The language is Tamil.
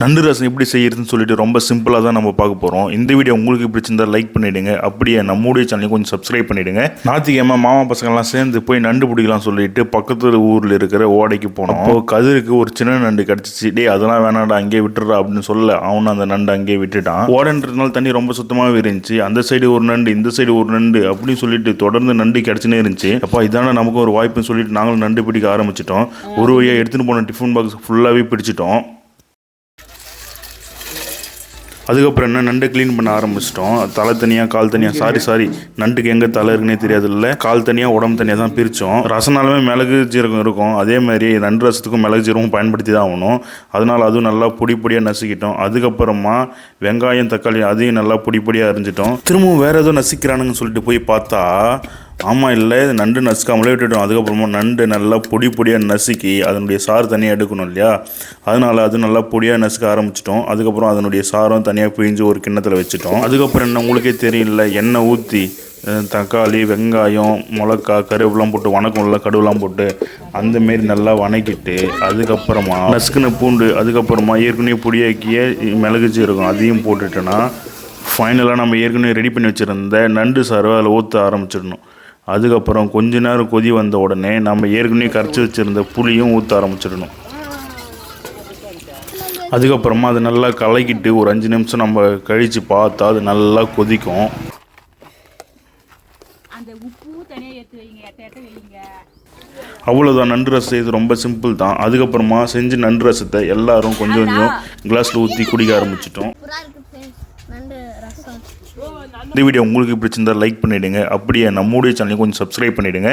நண்டு ரசம் எப்படி செய்யறதுன்னு சொல்லிட்டு ரொம்ப சிம்பிளாக தான் நம்ம பார்க்க போகிறோம். இந்த வீடியோ உங்களுக்கு பிடிச்சிருந்தா லைக் பண்ணிவிடுங்க. அப்படியே நம்முடைய சேனலையும் கொஞ்சம் சப்ஸ்கிரைப் பண்ணிவிடுங்க. ஞாயிற்றுக்கிழமை மாமா பசங்கள்லாம் சேர்ந்து போய் நண்டு பிடிக்கலாம் சொல்லிட்டு பக்கத்து ஊரில் இருக்கிற ஓடைக்கு போனோம். அப்போது கதிருக்கு ஒரு சின்ன நண்டு கிடச்சிச்சு. டே அதெல்லாம் வேணாடா அங்கேயே விட்டுறா அப்படின்னு சொல்ல அவனும் அந்த நண்டு அங்கேயே விட்டுட்டான். ஓடன்றதுனால தண்ணி ரொம்ப சுத்தமாகவே இருந்துச்சு. அந்த சைடு ஒரு நண்டு இந்த சைடு ஒரு நண்டு அப்படின்னு சொல்லிட்டு தொடர்ந்து நண்டு கிடச்சினே இருந்துச்சு. அப்போ இதான நமக்கு ஒரு வாய்ப்புன்னு சொல்லிட்டு நாங்களும் நண்டு பிடிக்க ஆரம்பிச்சிட்டோம். ஒரு வழியாக எடுத்துகிட்டு போன டிஃபன் பாக்ஸ் ஃபுல்லாகவே பிடிச்சிட்டோம். அதுக்கப்புறம் என்ன நண்டு க்ளீன் பண்ண ஆரம்பிச்சிட்டோம். தலை தனியாக கால் தனியாக சாரி நண்டுக்கு எங்கே தலை இருக்குன்னே தெரியாது இல்லை, கால் தனியாக உடம்பு தனியாக தான் பிரித்தோம். ரசனாலுமே மிளகு ஜீரகம் இருக்கும், அதே மாதிரி நண்டு ரசத்துக்கும் மிளகு ஜீரகம் பயன்படுத்தி தான் ஆகணும். அதனால் அதுவும் நல்லா பொடியாக நசுக்கிட்டோம். அதுக்கப்புறமா வெங்காயம் தக்காளி அதையும் நல்லா பொடியாக அரிஞ்சிட்டோம். திரும்பவும் வேறு ஏதோ நசுக்கிறானுங்கன்னு சொல்லிட்டு போய் பார்த்தா ஆமாம் இல்லை நண்டு நசுக்காமலே விட்டுட்டோம். அதுக்கப்புறமா நண்டு நல்லா பொடியாக நசுக்கி அதனுடைய சாறு தனியாக எடுக்கணும் இல்லையா, அதனால் அது நல்லா பொடியாக நசுக்க ஆரம்பிச்சிட்டோம். அதுக்கப்புறம் அதனுடைய சாரம் தனியாக பிழிஞ்சு ஒரு கிண்ணத்தில் வச்சுட்டோம். அதுக்கப்புறம் என்ன உங்களுக்கே தெரியல, எண்ணெய் ஊற்றி தக்காளி வெங்காயம் மிளகா கருவேப்பிலாம் போட்டு வணக்கம்ல கடுவெலாம் போட்டு அந்தமாரி நல்லா வணக்கிட்டு அதுக்கப்புறமா நசுக்குன பூண்டு அதுக்கப்புறமா ஏற்கனவே பொடியாக்கிய மிளகு ஜீரகம் அதையும் போட்டுட்டோன்னா ஃபைனலாக நம்ம ஏற்கனவே ரெடி பண்ணி வச்சுருந்த நண்டு சாரை அதில் ஊற்ற ஆரம்பிச்சிடணும். அதுக்கப்புறம் கொஞ்ச நேரம் கொதி வந்த உடனே நம்ம ஏற்கனவே கரைச்சி வச்சுருந்த புளியும் ஊற்ற ஆரம்பிச்சிடணும். அதுக்கப்புறமா அது நல்லா கலக்கிட்டு ஒரு 5 நிமிஷம் நம்ம கழித்து பார்த்தா அது நல்லா கொதிக்கும். அவ்வளோதான், நண்டு ரசம் இது ரொம்ப சிம்பிள் தான். அதுக்கப்புறமா செஞ்சு நண்டு ரசத்தை எல்லாரும் கொஞ்சம் கொஞ்சம் கிளாஸில் ஊற்றி குடிக்க ஆரம்பிச்சிட்டோம். இந்த வீடியோ உங்களுக்கு பிடிச்சிருந்தா லைக் பண்ணிவிடுங்க. அப்படியே நம்முடைய சேனலையும் கொஞ்சம் சப்ஸ்கிரைப் பண்ணிவிடுங்க.